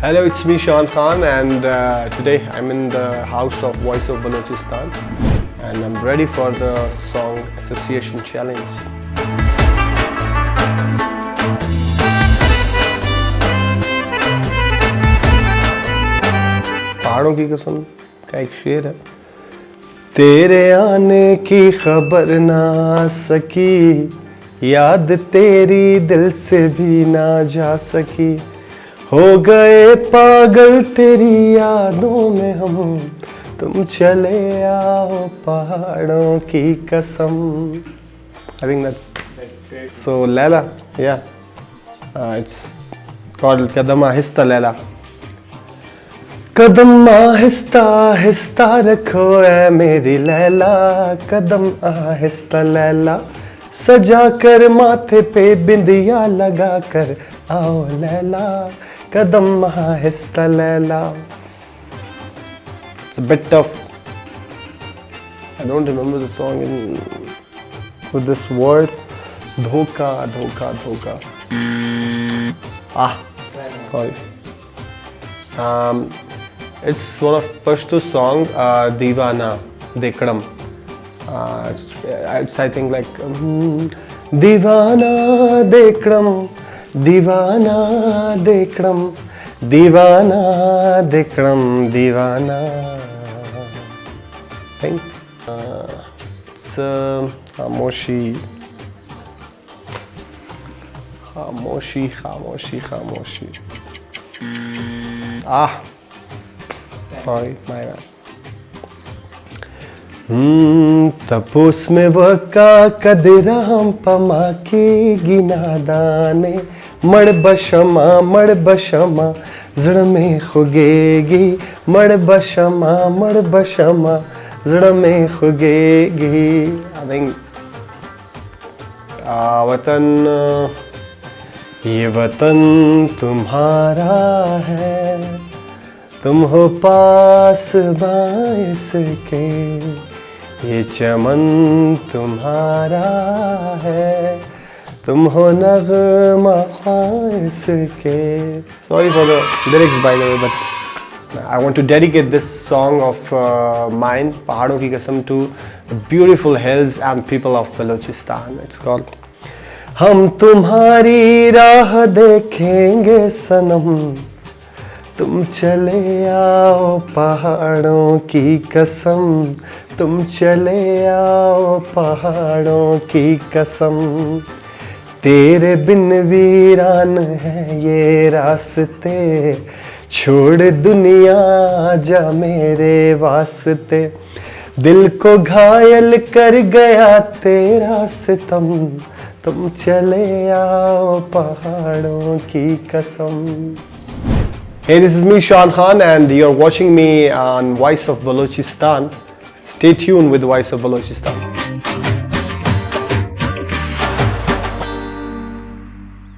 Hello, it's me Shan Khan, and today I'm in the house of Voice of Balochistan, and I'm ready for the Song Association Challenge. पहाड़ों की कसम का एक शेर है। तेरे आने की खबर ना सकी, याद तेरी दिल से भी ना जा सकी, हो गए पागल तेरी यादों में हम, तुम चले आओ पहाड़ों की कसम। I think that's great. So Laila, yeah, it's called Kadam Ahista Laila. कदम आहिस्ता आहिस्ता रखो ऐ मेरी लैला, कदम आहिस्ता लैला, सजा कर माथे पे बिंदिया लगा कर आओ लैला, कदम आहिस्ता Laila. It's a bit tough. I don't remember the song with this word. धोखा धोखा धोखा. Sorry. It's one of Pashto song, Deewana Dekadam. It's I think like Deewana Dekadam, Deewana Dekadam, Deewana Dekadam, Deewana. I think it's Khamoshi, Khamoshi, Khamoshi, Khamoshi. Sorry, my bad. तपोस में वका कदराम पमा के गिनादाने, मड़ बशमा जड़ में खुगेगी, मड़ बशमा जड़ में खुगेगी. I think वतन, ये वतन तुम्हारा है, तुम हो पास बाइस के, ये चमन तुम्हारा है, तुम हो नगमा ख्वाइस के. Sorry for the lyrics by the way, but I want to dedicate this song of mine, Pahadon ki Kasam, to the beautiful hills and people of Balochistan. It's called हम तुम्हारी राह देखेंगे सनम, तुम चले आओ पहाड़ों की कसम, तुम चले आओ पहाड़ों की कसम. तेरे बिन वीरान है ये रास्ते, छोड़ दुनिया जा मेरे वास्ते, दिल को घायल कर गया तेरा सितम, तुम चले आओ पहाड़ों की कसम. Hey, this is me Shan Khan, and you're watching me on Voice of Balochistan. Stay tuned with Voice of Balochistan.